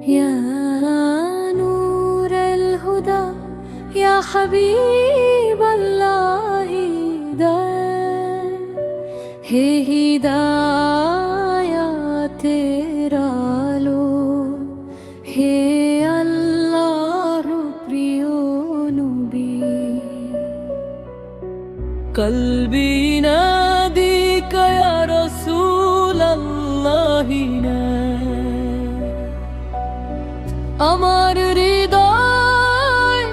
يا نور الهدى يا حبيب الله হে হিদায়াতের আলো হে আল্লাহর প্রিয় নবী কলবি নাদিকা ইয়া রাসূলুল্লাহ আমার হৃদয়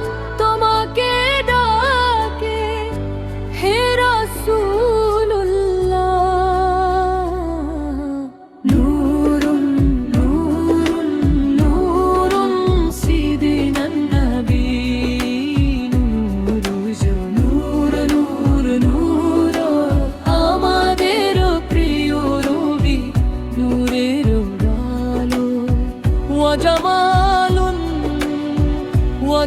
তোমাকে ডাকে হে রাসূলুল্লাহ নূরুন নূরুন নূরুন সিদিনান নবী নূর নূর নূর আমাদের প্রিয় নবী নূরের আলো ওয়া জামালুন ওয়া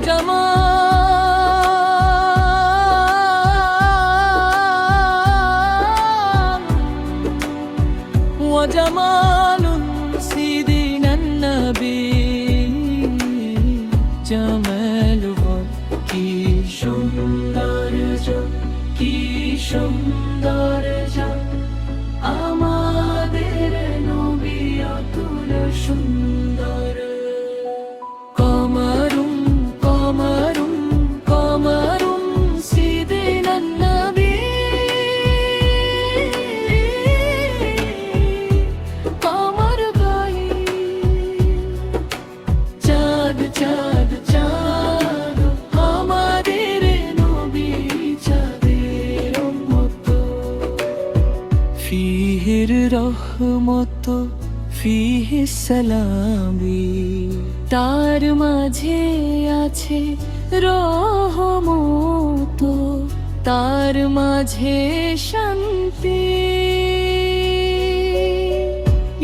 وجمال سيدنا النبي جمال কি সৌন্দর্য আমাদের নবী অতুল সুন্দর কমরুম কমরুম কমরুম সিদিনা নবী কমর গাই চাঁদ চাঁদ চাঁদ আমাদের নবী চাঁদের মতো ফিহির রহমত ফিহি সালামি তার মাঝে আছে রহমত তার মাঝে শান্তি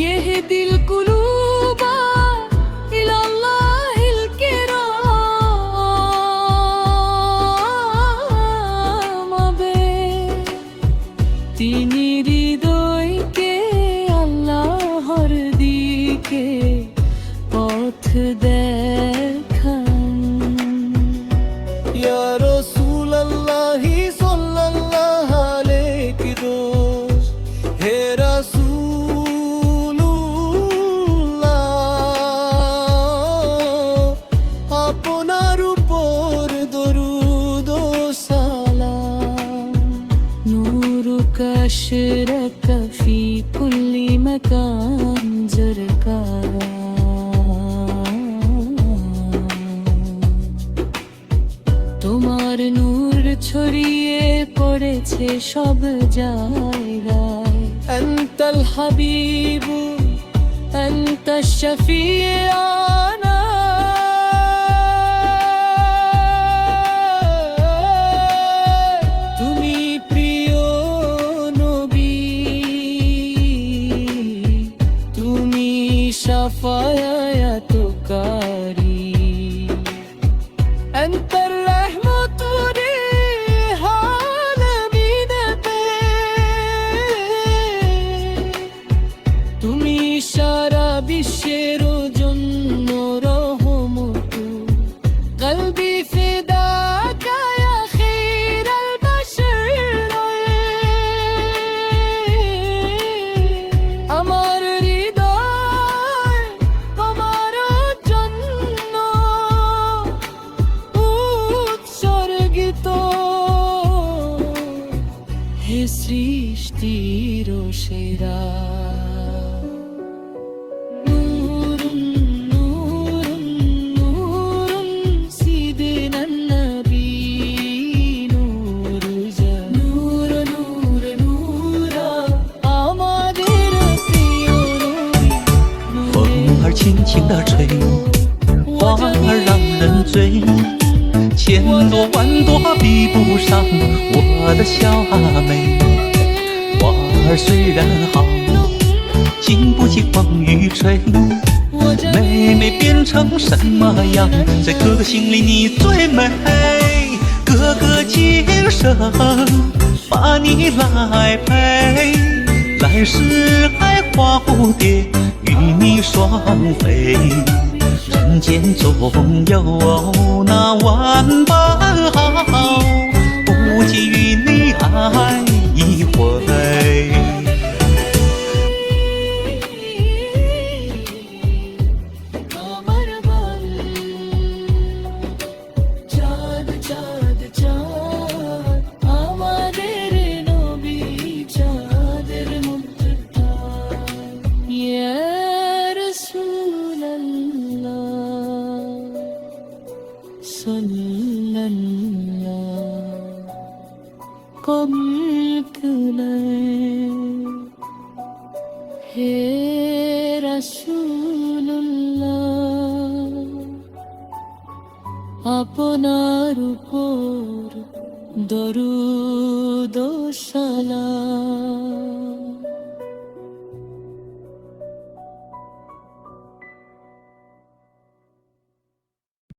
يهدي القلوب إلى الله الكرام তিনি হৃদয়কে আল্লাহর দিকে পথ দেখান ইয়া রাসূলুল্লাহ সাল্লাল্লাহু আলাইহি দোস্ত হে রাসূলুল্লাহ আপনার উপর দরুদ ও সালাম নূরুক أشرق في كل مكان زرقا তোমার নূর ছড়িয়ে পড়েছে সব জায়গায় আনতাল হাবিবু আনতাশ শাফিয়ানা তুমি প্রিয় নবী তুমি শাফায়াতকারী أنت الرحمة للعالمين তুমি সারা বিশ্বের জন্য রহমত কলবি ফিদাকা ইয়া খায়রাল বাশর আমার হৃদয় তোমার জন্য উৎসর্গিত হে সৃষ্টির সেরা নূরুন নূরুন নূরুন সিদিনান নবী নূর নূর নূর নূর আমাদের প্রিয় নবী 风儿轻轻地吹，花儿让人醉，千朵万朵比不上我的小阿妹。花儿虽然好，经不起风雨吹。妹妹变成什么样，在哥哥心里你最美。哥哥今生把你来陪，来世爱花蝴蝶与你双飞。人间总有那万般好，不及与你爱一回。আমার বল চাঁদ চাঁদ চাঁদ আমাদের নবী চাঁদের মুক্তা ইয়া রাসূলুল্লাহ সাল্লাল্লাহ قلت হে রাসূলুল্লাহ আপনার উপর দরুদ ও সালাম